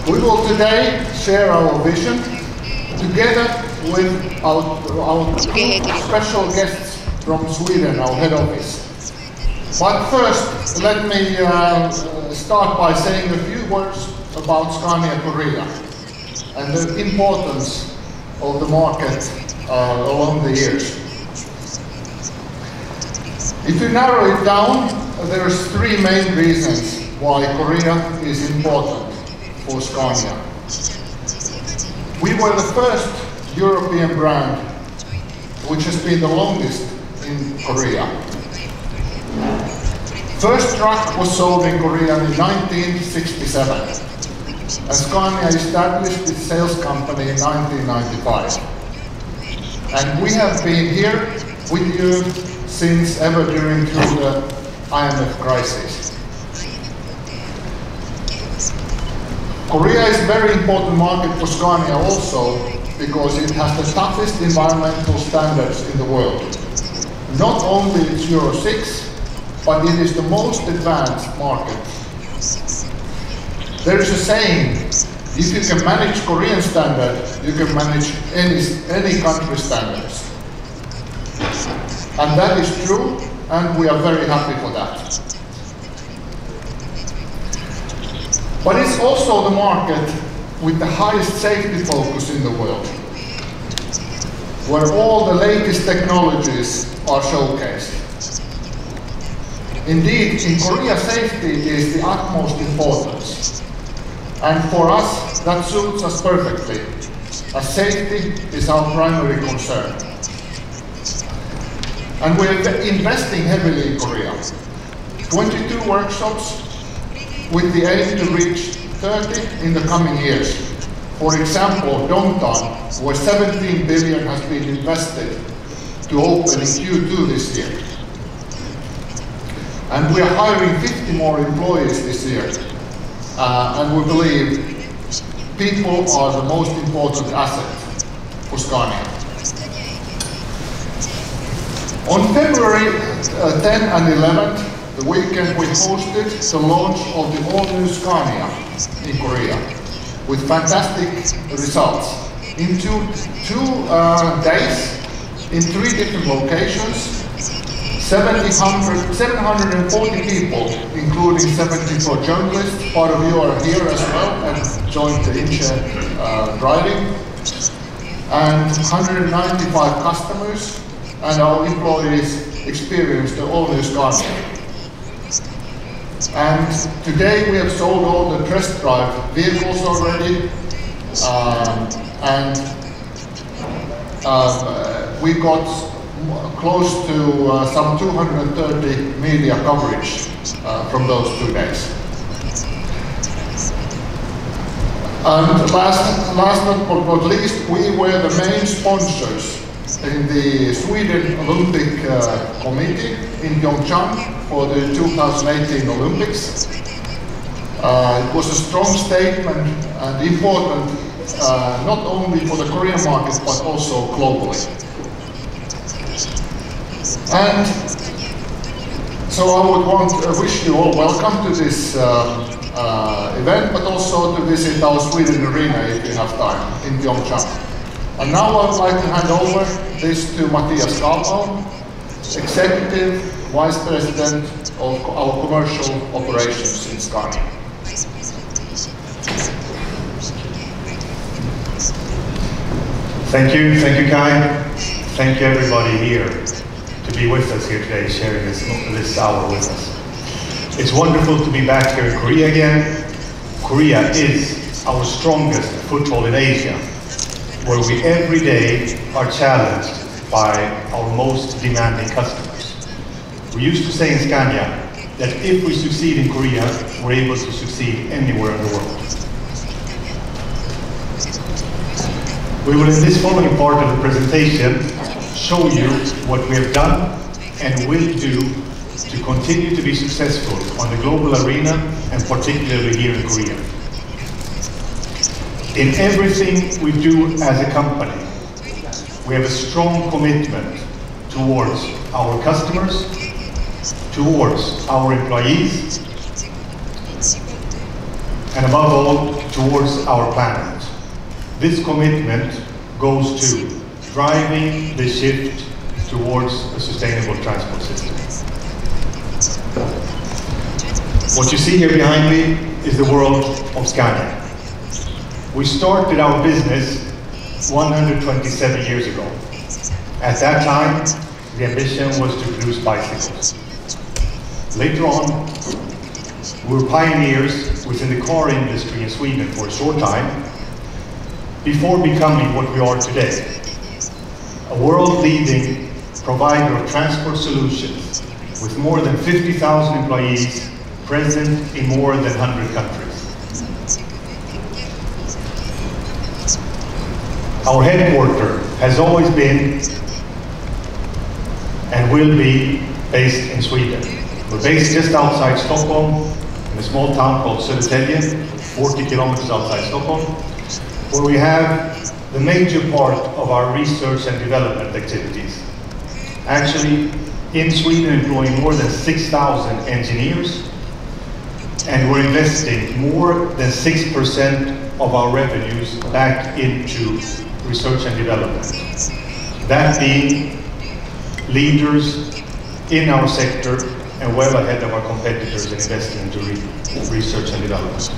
We will today share our vision together with our special guests from Sweden, our head office. But first, let me start by saying a few words about Scania Korea and the importance of the market along the years. If you narrow it down, there's three main reasons why Korea is important for Scania. We were the first European brand which has been the longest in Korea. First truck was sold in Korea in 1967, and Scania established its sales company in 1995. And we have been here with you since ever during the IMF crisis. Korea is a very important market for Scania also because it has the toughest environmental standards in the world. Not only it's Euro 6, but it is the most advanced market. There is a saying, if you can manage Korean standard, you can manage any country standards. And that is true, and we are very happy for that. But it's also the market with the highest safety focus in the world, where all the latest technologies are showcased. Indeed, in Korea, safety is the utmost importance. And for us, that suits us perfectly, as safety is our primary concern. And we're investing heavily in Korea. 22 workshops with the aim to reach 30 in the coming years. For example, Dongtan, where 17 billion has been invested to open in Q2 this year. And we are hiring 50 more employees this year. And we believe people are the most important asset for Scania. On February 10 and 11th, the weekend we hosted the launch of the all-new Scania in Korea with fantastic results. In two days, in 3 different locations, 740 people, including 74 journalists, part of you are here as well and joined the in-chair driving, and 195 customers and our employees experienced the all-new Scania. And today we have sold all the test drive vehicles already, and we got close to some 230 media coverage from those 2 days. And last but not least, we were the main sponsors in the Sweden Olympic Committee in Pyeongchang for the 2018 Olympics. It was a strong statement and important not only for the Korean market but also globally. And so I would want to wish you all welcome to this event, but also to visit our Sweden arena if you have time in Pyeongchang. And now I would like to hand over this to Mathias Carlbaum, Executive Vice President of our Commercial Operations in Scania. Thank you Kai. Thank you everybody here to be with us here today, sharing this hour with us. It's wonderful to be back here in Korea again. Korea is our strongest foothold in Asia, where we every day are challenged by our most demanding customers. We used to say in Scania that if we succeed in Korea, we're able to succeed anywhere in the world. We will in this following part of the presentation show you what we have done and will do to continue to be successful on the global arena and particularly here in Korea. In everything we do as a company, we have a strong commitment towards our customers, towards our employees, and above all, towards our planet. This commitment goes to driving the shift towards a sustainable transport system. What you see here behind me is the world of Scania. We started our business 127 years ago. At that time, the ambition was to produce bicycles. Later on, we were pioneers within the car industry in Sweden for a short time, before becoming what we are today, a world-leading provider of transport solutions with more than 50,000 employees present in more than 100 countries. Our headquarters has always been and will be based in Sweden. We're based just outside Stockholm, in a small town called Södertälje, 40 kilometers outside Stockholm, where we have the major part of our research and development activities. Actually, in Sweden, employing more than 6,000 engineers, and we're investing more than 6% of our revenues back into research and development. That being leaders in our sector and well ahead of our competitors in investing into research and development.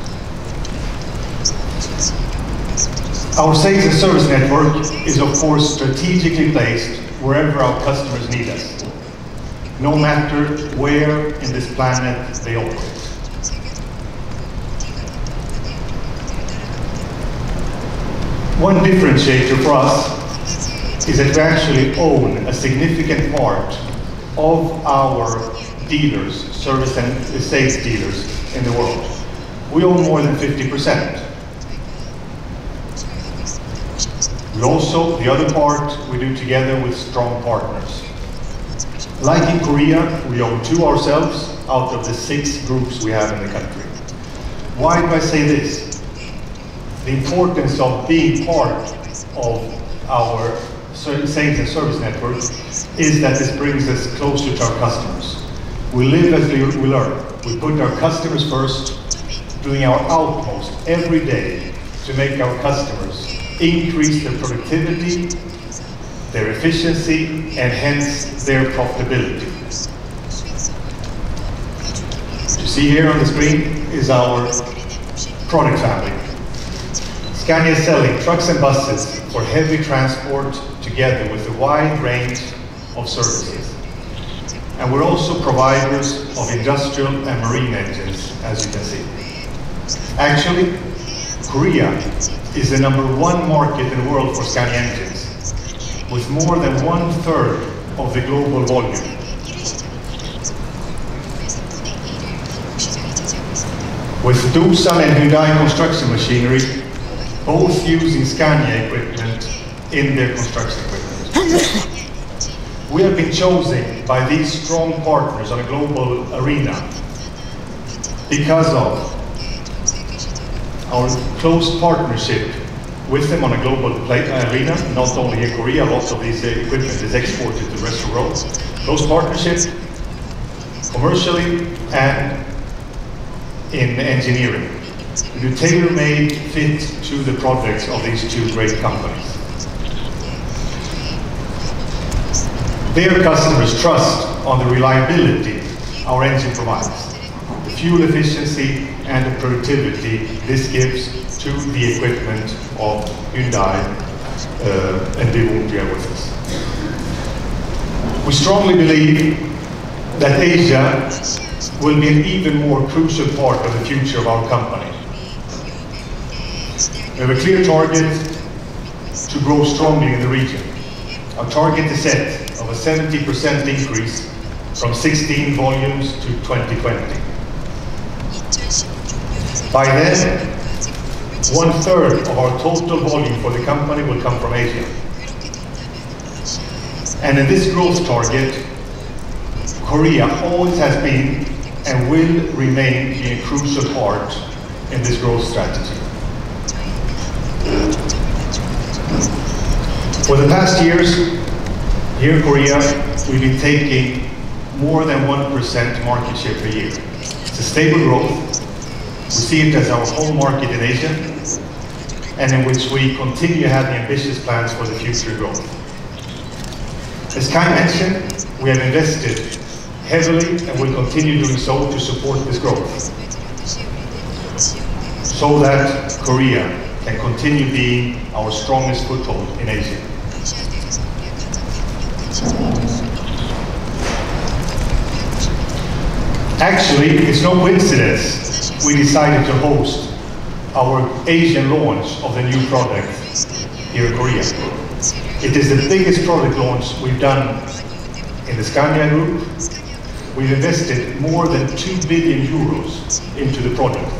Our sales and service network is of course strategically placed wherever our customers need us, no matter where in this planet they operate. One differentiator for us is that we actually own a significant part of our dealers, service and sales dealers in the world. We own more than 50%. We also, the other part, we do together with strong partners. Like in Korea, we own 2 ourselves out of the 6 groups we have in the country. Why do I say this? The importance of being part of our sales and service network is that this brings us closer to our customers. We live as we learn. We put our customers first, doing our utmost every day to make our customers increase their productivity, their efficiency, and hence their profitability. What you see here on the screen is our product family. Scania is selling trucks and buses for heavy transport together with a wide range of services. And we're also providers of industrial and marine engines, as you can see. Actually, Korea is the #1 market in the world for Scania engines, with more than 1/3 of the global volume. With Doosan and Hyundai construction machinery, both using Scania equipment in their construction equipment. We have been chosen by these strong partners on a global arena because of our close partnership with them on a global arena, not only in Korea, lots of this equipment is exported to the rest of the world. Close partnership, commercially and in engineering. We do tailor-made fit to the projects of these 2 great companies. Their customers trust on the reliability our engine provides, the fuel efficiency and the productivity this gives to the equipment of Hyundai and Levin with us. We strongly believe that Asia will be an even more crucial part of the future of our company. We have a clear target to grow strongly in the region. Our target is set of a 70% increase from 16 volumes to 2020. By then, 1/3 of our total volume for the company will come from Asia. And in this growth target, Korea always has been and will remain a crucial part in this growth strategy. For the past years, here in Korea, we've been taking more than 1% market share per year. It's a stable growth. We see it as our home market in Asia, and in which we continue having ambitious plans for the future growth. As Kai mentioned, we have invested heavily and will continue doing so to support this growth, so that Korea can continue being our strongest foothold in Asia. Actually, it's no coincidence we decided to host our Asian launch of the new product here in Korea. It is the biggest product launch we've done in the Scania Group. We've invested more than 2 billion euros into the product,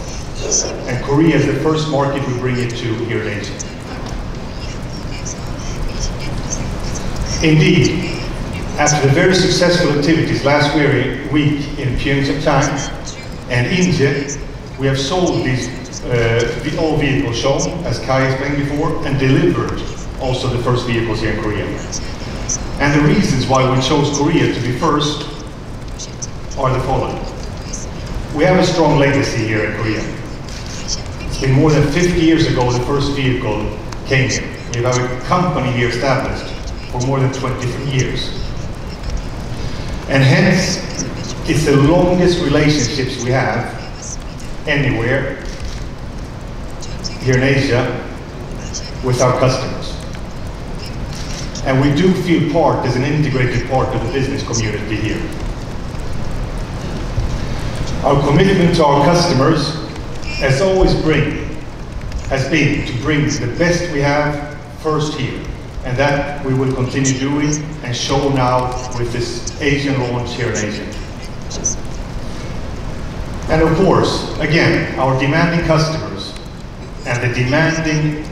and Korea is the first market we bring it to here in Asia. Indeed, after the very successful activities last week in Pyeongchang and India, we have sold these all vehicles shown, as Kai explained before, and delivered also the first vehicles here in Korea. And the reasons why we chose Korea to be first are the following. We have a strong legacy here in Korea. It's been more than 50 years ago the first vehicle came here. We have a company here established for more than 23 years. And hence, it's the longest relationships we have anywhere here in Asia with our customers. And we do feel part as an integrated part of the business community here. Our commitment to our customers has been to bring the best we have first here. And that we will continue doing and show now with this Asian launch here in Asia. And of course, again, our demanding customers and the demanding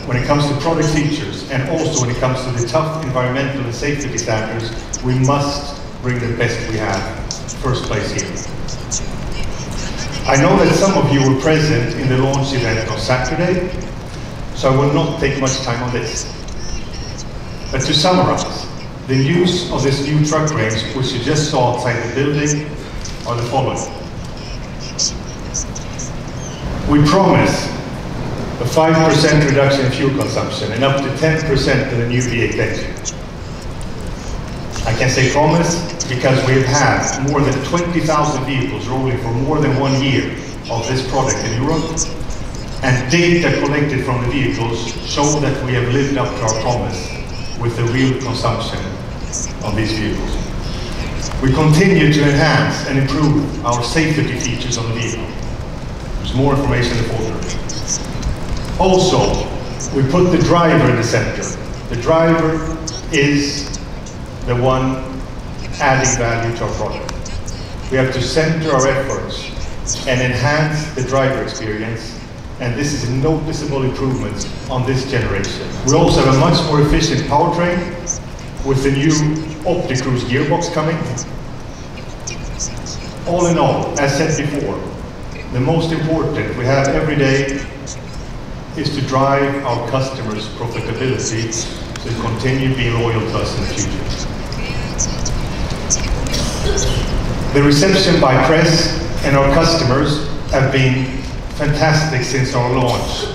when it comes to product features and also when it comes to the tough environmental and safety standards, we must bring the best we have first place here. I know that some of you were present in the launch event on Saturday, so I will not take much time on this. But to summarize, the news of this new truck range, which you just saw outside the building, are the following. We promise a 5% reduction in fuel consumption and up to 10% in the new V8 engine. I can say promise because we've had more than 20,000 vehicles rolling for more than 1 year of this product in Europe. And data collected from the vehicles show that we have lived up to our promise with the real consumption of these vehicles. We continue to enhance and improve our safety features on the vehicle. There's more information in the folder. Also, we put the driver in the center. The driver is the one adding value to our product. We have to center our efforts and enhance the driver experience. And this is a noticeable improvement on this generation. We also have a much more efficient powertrain with the new OptiCruise gearbox coming. All in all, as said before, the most important we have every day is to drive our customers' profitability to continue being loyal to us in the future. The reception by press and our customers have been fantastic since our launch,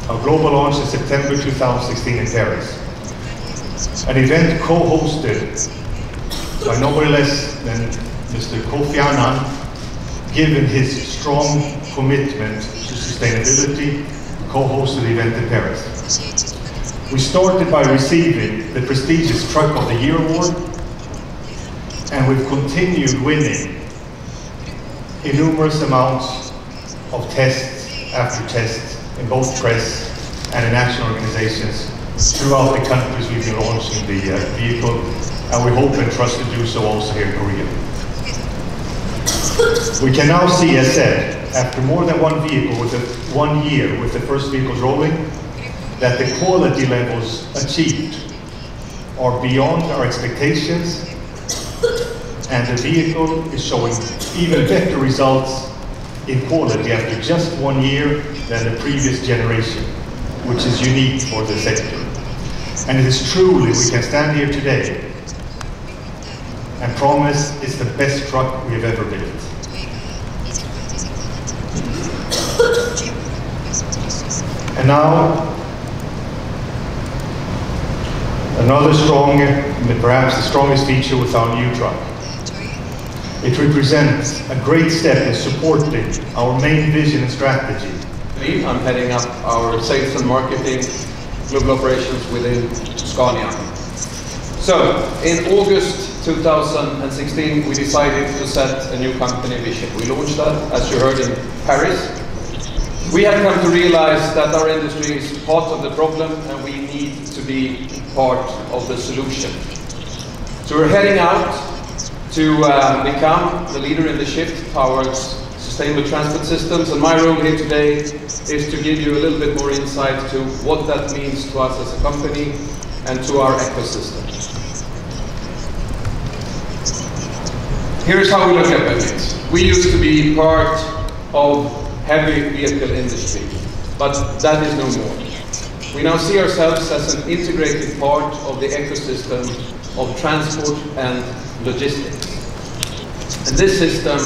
our global launch in September 2016 in Paris. An event co-hosted by nobody less than Mr. Kofi Annan, given his strong commitment to sustainability, co-hosted the event in Paris. We started by receiving the prestigious Truck of the Year award, and we've continued winning numerous amounts of tests after tests in both press and in national organizations throughout the countries we've been launching the vehicle, and we hope and trust to do so also here in Korea. We can now see, as said, after more than one vehicle with 1 year with the first vehicles rolling, that the quality levels achieved are beyond our expectations, and the vehicle is showing even better results in quality after just 1 year than the previous generation, which is unique for the sector. And it is truly, we can stand here today and promise it's the best truck we have ever built. And now, another strong, perhaps the strongest feature with our new truck. It represents a great step in supporting our main vision and strategy. I'm heading up our sales and marketing, global operations within Scania. So, in August 2016, we decided to set a new company vision. We launched that, as you heard, in Paris. We have come to realize that our industry is part of the problem and we need to be part of the solution. So we're heading out to become the leader in the shift towards sustainable transport systems, and my role here today is to give you a little bit more insight to what that means to us as a company and to our ecosystem. Here's how we look at it. We used to be part of heavy vehicle industry, but that is no more. We now see ourselves as an integrated part of the ecosystem of transport and logistics. And this system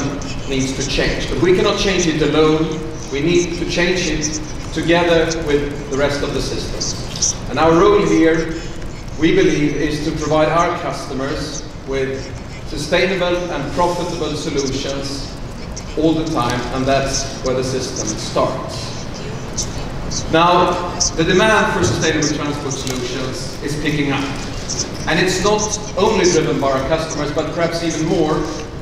needs to change, but we cannot change it alone. We need to change it together with the rest of the system. And our role here, we believe, is to provide our customers with sustainable and profitable solutions all the time, and that's where the system starts. Now, the demand for sustainable transport solutions is picking up. And it's not only driven by our customers, but perhaps even more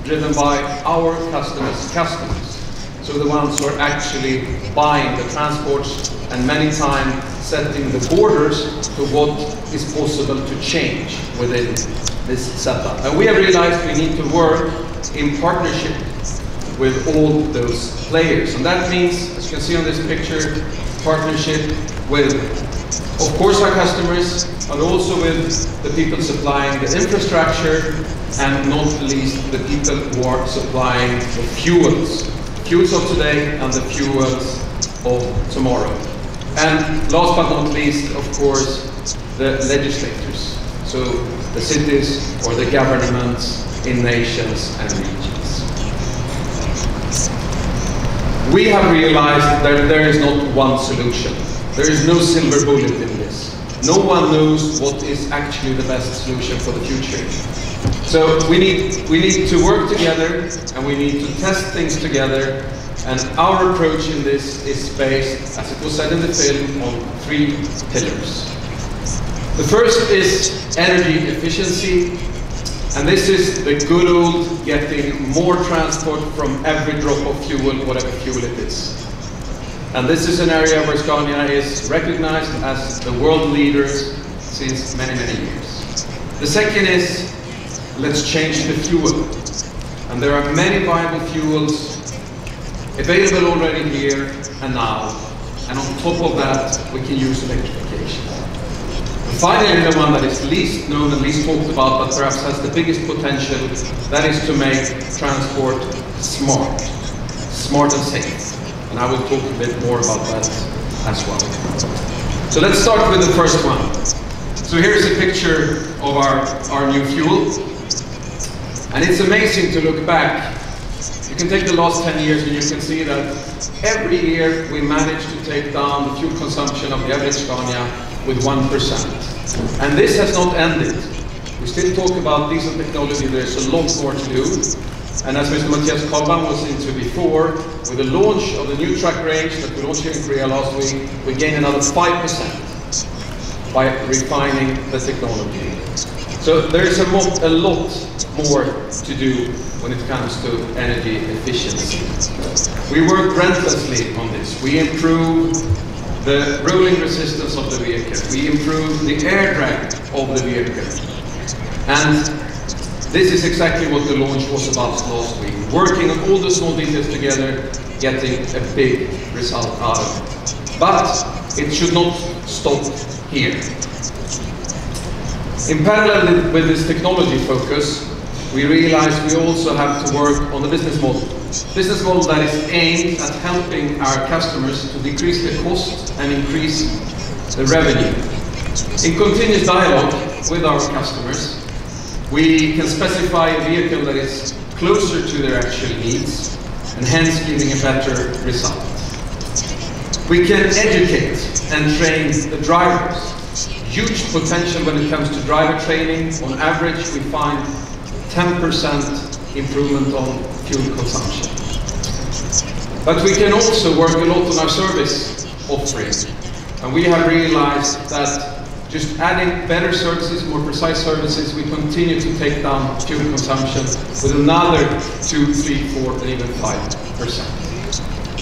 driven by our customers' customers. So the ones who are actually buying the transports and many times setting the borders to what is possible to change within this setup. And we have realized we need to work in partnership with all those players. And that means, as you can see on this picture, partnership with, of course, our customers, but also with the people supplying the infrastructure, and not least the people who are supplying the fuels. Fuels of today and the fuels of tomorrow. And last but not least, of course, the legislators. So the cities or the governments in nations and regions. We have realized that there is not one solution. There is no silver bullet in this. No one knows what is actually the best solution for the future. So we need to work together, and we need to test things together. And our approach in this is based, as it was said in the film, on 3 pillars. The first is energy efficiency, and this is the good old getting more transport from every drop of fuel, whatever fuel it is. And this is an area where Scania is recognized as the world leaders since many, many years. The second is, let's change the fuel. And there are many viable fuels available already here and now. And on top of that, we can use electrification. And finally, the one that is least known and least talked about, but perhaps has the biggest potential, that is to make transport smart. Smart and safe. And I will talk a bit more about that as well. So let's start with the first one. So here's a picture of our new fuel. And it's amazing to look back. You can take the last 10 years and you can see that every year we managed to take down the fuel consumption of the average Scania with 1%. And this has not ended. We still talk about diesel technology, there's a lot more to do. And as Mr. Mathias Carlbaum was into before, with the launch of the new truck range that we launched here in Korea last week, we gained another 5% by refining the technology. So there is a lot more to do when it comes to energy efficiency. We work relentlessly on this. We improve the rolling resistance of the vehicle. We improve the air drag of the vehicle. And this is exactly what the launch was about last week. Working on all the small details together, getting a big result out of it. But it should not stop here. In parallel with this technology focus, we realized we also have to work on the business model. Business model that is aimed at helping our customers to decrease the cost and increase the revenue. In continuous dialogue with our customers, we can specify a vehicle that is closer to their actual needs and hence giving a better result. We can educate and train the drivers. Huge potential when it comes to driver training. On average, we find 10% improvement on fuel consumption. But we can also work a lot on our service offering. And we have realized that just adding better services, more precise services, we continue to take down fuel consumption with another 2, 3, 4, and even 5%.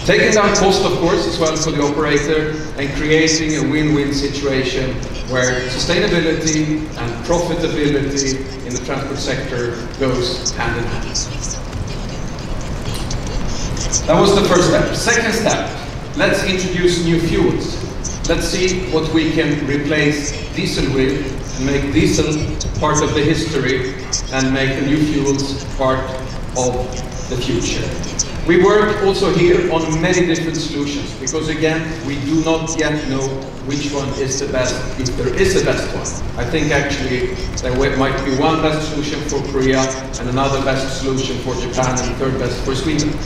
Taking down cost, of course, as well for the operator, and creating a win-win situation where sustainability and profitability in the transport sector goes hand in hand. That was the first step. Second step, let's introduce new fuels. Let's see what we can replace diesel with, and make diesel part of the history, and make the new fuels part of the future. We work also here on many different solutions, because again, we do not yet know which one is the best, if there is a best one. I think actually there might be one best solution for Korea, and another best solution for Japan, and third best for Sweden.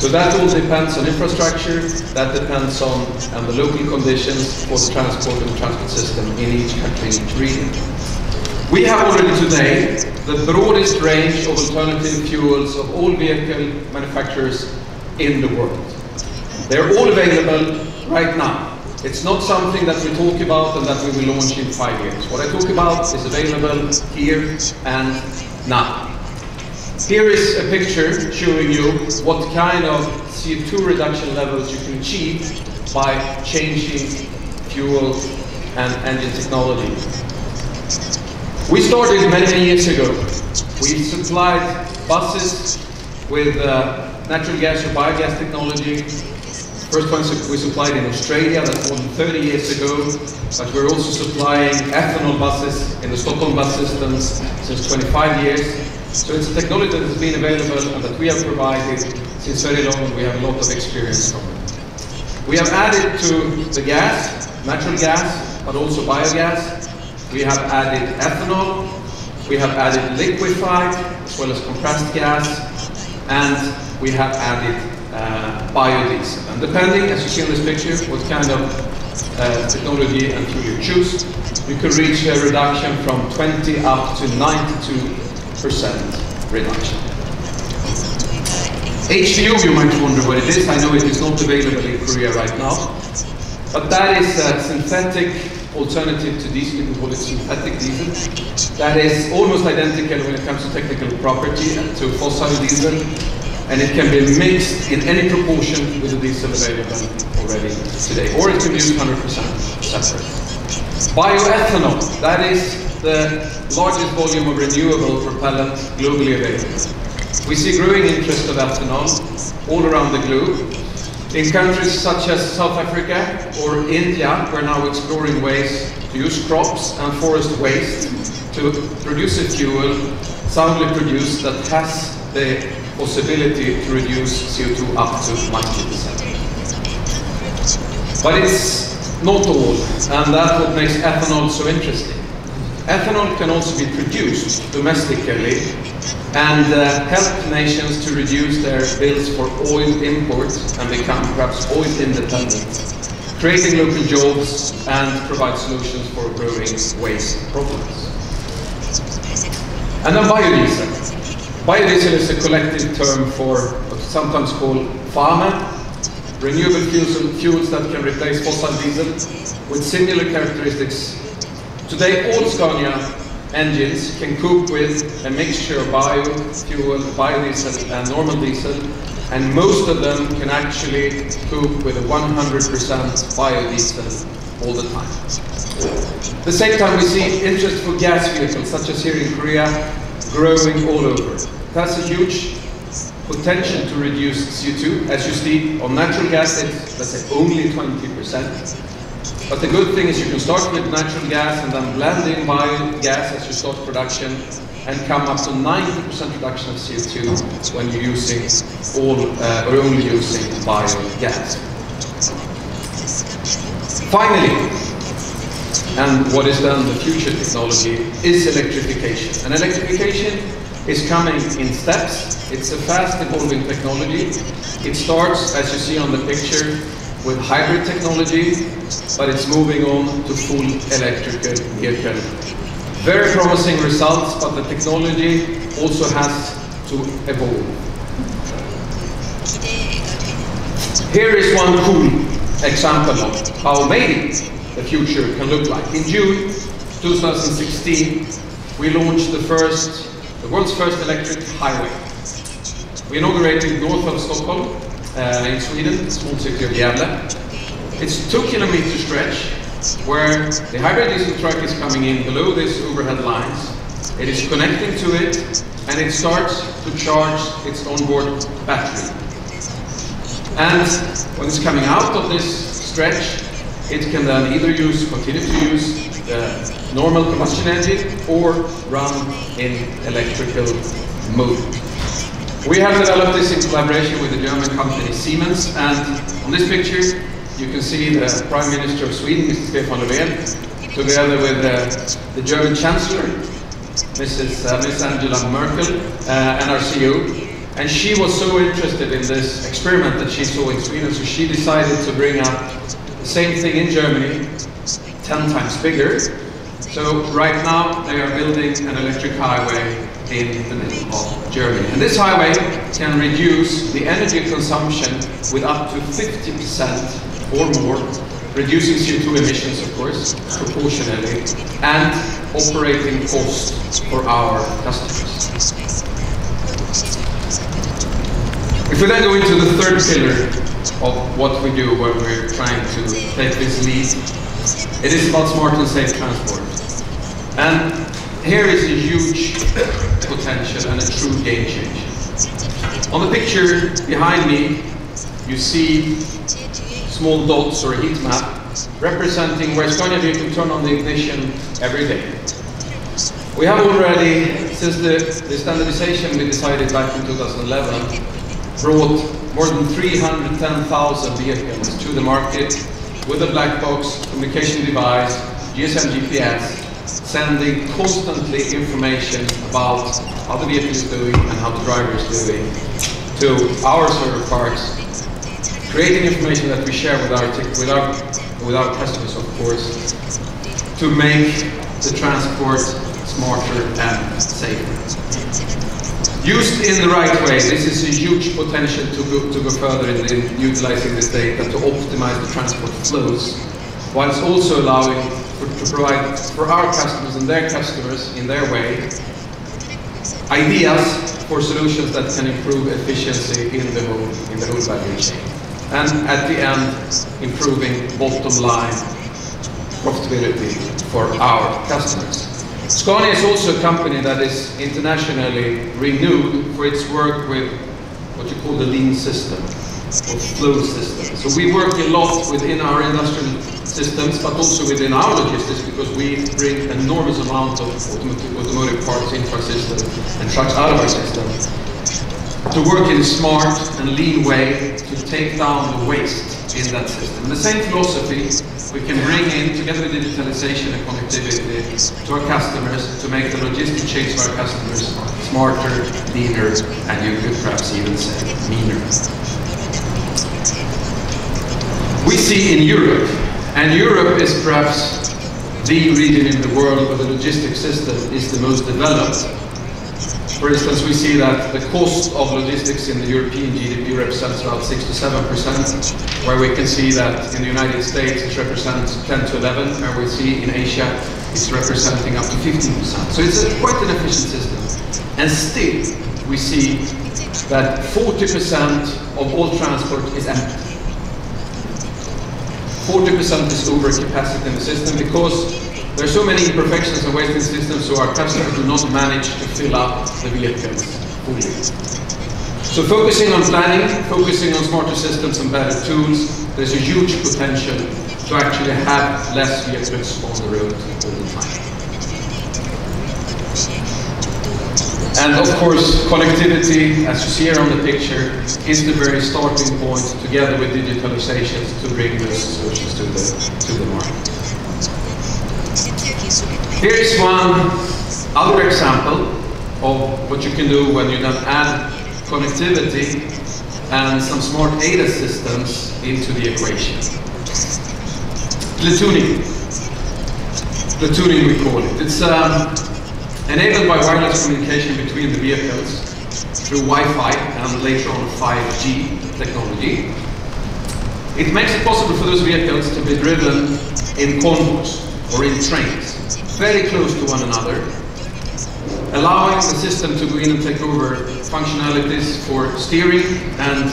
So that all depends on infrastructure, that depends on the local conditions for the transport and the transport system in each country, in each region. We have already today the broadest range of alternative fuels of all vehicle manufacturers in the world. They're all available right now. It's not something that we talk about and that we will launch in 5 years. What I talk about is available here and now. Here is a picture showing you what kind of CO2 reduction levels you can achieve by changing fuel and engine technology. We started many years ago. We supplied buses with natural gas or biogas technology. First one we supplied in Australia, that's more than 30 years ago. But we're also supplying ethanol buses in the Stockholm bus systems since 25 years. So it's a technology that has been available and that we have provided since very long, and we have a lot of experience from it. We have added to the gas, natural gas, but also biogas. We have added ethanol, we have added liquefied, as well as compressed gas, and we have added biodiesel. And depending, as you see on this picture, what kind of technology and fuel you choose, you can reach a reduction from 20 up to 92% reduction. HVO, you might wonder what it is. I know it is not available in Korea right now, but that is a synthetic alternative to diesel. We call it synthetic diesel. That is almost identical when it comes to technical property to fossil diesel, and it can be mixed in any proportion with the diesel available already today, or it can be used 100% separate. Bioethanol, that is the largest volume of renewable propellant globally available. We see growing interest of ethanol all around the globe. In countries such as South Africa or India, we're now exploring ways to use crops and forest waste to produce a fuel soundly produced that has the possibility to reduce CO2 up to 90%. But it's not all, and that's what makes ethanol so interesting. Ethanol can also be produced domestically and help nations to reduce their bills for oil imports and become perhaps oil independent, creating local jobs and provide solutions for growing waste problems. And then biodiesel. Biodiesel is a collective term for what's sometimes called FAME, renewable fuels that can replace fossil diesel with similar characteristics. Today, all Scania engines can cope with a mixture of biofuel, biodiesel, and normal diesel, and most of them can actually cope with a 100% biodiesel all the time. At the same time, we see interest for gas vehicles, such as here in Korea, growing all over. That's a huge potential to reduce CO2. As you see, on natural gas, it's, let's say, only 20%. But the good thing is you can start with natural gas and then blend in biogas as you start production and come up to 90% reduction of CO2 when you're using all or only using biogas. Finally, and what is then the future technology, is electrification. And electrification is coming in steps. It's a fast evolving technology. It starts, as you see on the picture, with hybrid technology, but it's moving on to full electrical vehicle. Very promising results, but the technology also has to evolve. Here is one cool example of how maybe the future can look like. In June 2016, we launched the world's first electric highway. We inaugurated north of Stockholm in Sweden, the small city of Gävle. It's a 2-kilometer stretch where the hybrid diesel truck is coming in below these overhead lines. It is connecting to it, and it starts to charge its onboard battery. And when it's coming out of this stretch, it can then either continue to use the normal combustion engine or run in electrical mode. We have developed this in collaboration with the German company Siemens, and on this picture you can see the Prime Minister of Sweden, Mr. Levin, together with the German Chancellor, Miss Angela Merkel, and our CEO. And she was so interested in this experiment that she saw in Sweden, so she decided to bring up the same thing in Germany, 10 times bigger. So right now they are building an electric highway in the middle of Germany. And this highway can reduce the energy consumption with up to 50% or more, reducing CO2 emissions, of course, proportionally, and operating costs for our customers. If we then go into the third pillar of what we do when we're trying to take this lead, it is about smart and safe transport. And here is a huge potential and a true game changer. On the picture behind me, you see small dots or a heat map representing where Scania vehicle turn on the ignition every day. We have already, since the standardization we decided back in 2011, brought more than 310,000 vehicles to the market with a black box communication device, GSM GPS, sending constantly information about how the vehicle is doing and how the driver is doing to our server parks, creating information that we share with our customers, of course, to make the transport smarter and safer. Used in the right way, this is a huge potential to go further in utilizing this data to optimize the transport flows, whilst also allowing to provide for our customers and their customers in their way ideas for solutions that can improve efficiency in the whole value chain, and at the end improving bottom line profitability for our customers. Scania is also a company that is internationally renewed for its work with what you call the lean system, or flow system. So we work a lot within our industrial systems, but also within our logistics, because we bring an enormous amount of automotive parts into our system and trucks out of our system, to work in a smart and lean way to take down the waste in that system. And the same philosophy we can bring in, together with digitalization and connectivity, to our customers to make the logistic chains for our customers smarter, leaner, and you could perhaps even say meaner. We see in Europe, and Europe is perhaps the region in the world where the logistics system is the most developed. For instance, we see that the cost of logistics in the European GDP represents about 6 to 7%, where we can see that in the United States it represents 10 to 11, where we see in Asia it's representing up to 15%. So it's quite an efficient system. And still, we see that 40% of all transport is empty. 40% is overcapacity in the system because there are so many imperfections and waste in the system, so our customers do not manage to fill up the vehicles fully. So focusing on planning, focusing on smarter systems and better tools, there's a huge potential to actually have less vehicles on the road all the time. And of course, connectivity, as you see here on the picture, is the very starting point, together with digitalization, to bring those solutions to the market. Here is one other example of what you can do when you then add connectivity and some smart ADAS systems into the equation. Platooning we call it. It's enabled by wireless communication between the vehicles through Wi-Fi and later on 5G technology. It makes it possible for those vehicles to be driven in convoys or in trains, very close to one another, allowing the system to go in and take over functionalities for steering and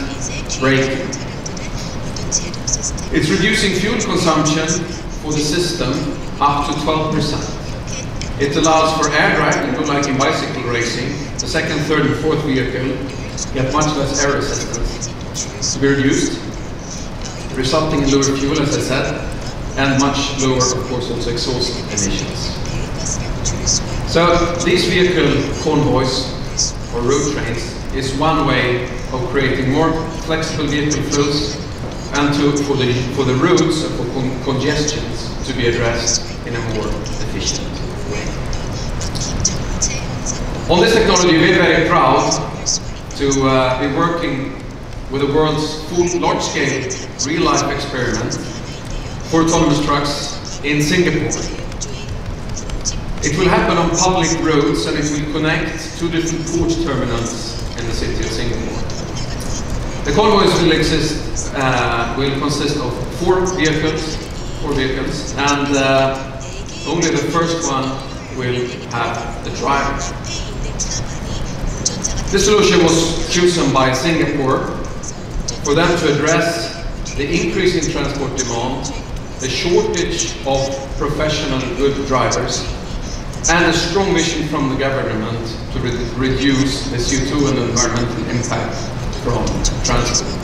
braking. It's reducing fuel consumption for the system up to 12%. It allows for air drive, like in bicycle racing. The second, third and fourth vehicle get much less air resistance to be reduced, resulting in lower fuel, as I said, and much lower, of course, also exhaust emissions. So these vehicle convoys or road trains is one way of creating more flexible vehicle flows and for the routes and for congestions to be addressed in a more efficient way. On this technology, we're very proud to be working with the world's full large-scale real-life experiment for autonomous trucks in Singapore. It will happen on public roads and it will connect two different port terminals in the city of Singapore. The convoys will consist of four vehicles, and only the first one will have the driver. This solution was chosen by Singapore for them to address the increase in transport demand, the shortage of professional good drivers, and a strong vision from the government to reduce the CO2 and environmental impact from transport.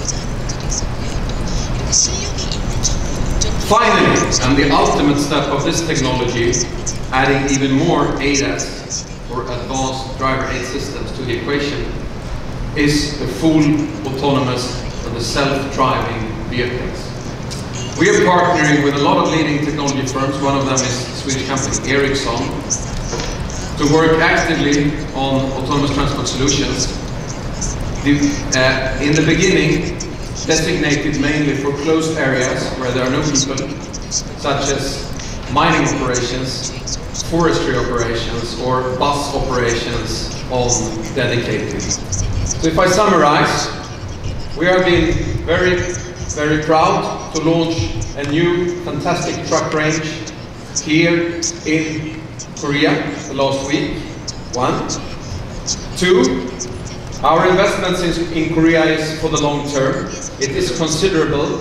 Finally, and the ultimate step of this technology, adding even more ADAS or advanced driver aid systems to the equation, is the full autonomous and the self-driving vehicles. We are partnering with a lot of leading technology firms. One of them is the Swedish company Ericsson, to work actively on autonomous transport solutions. In the beginning, designated mainly for closed areas where there are no people, such as mining operations, forestry operations, or bus operations on dedicated. So if I summarize, we are being very, very proud to launch a new fantastic truck range here in Korea the last week. 1. 2. Our investments in Korea is for the long term. It is considerable,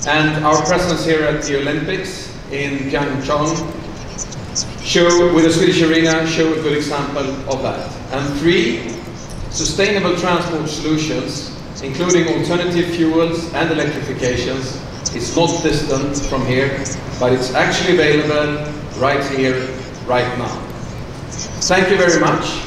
and our presence here at the Olympics in Pyeongchang with the Swedish arena show a good example of that. And 3. Sustainable transport solutions, including alternative fuels and electrifications, is not distant from here, but it's actually available right here, right now. Thank you very much.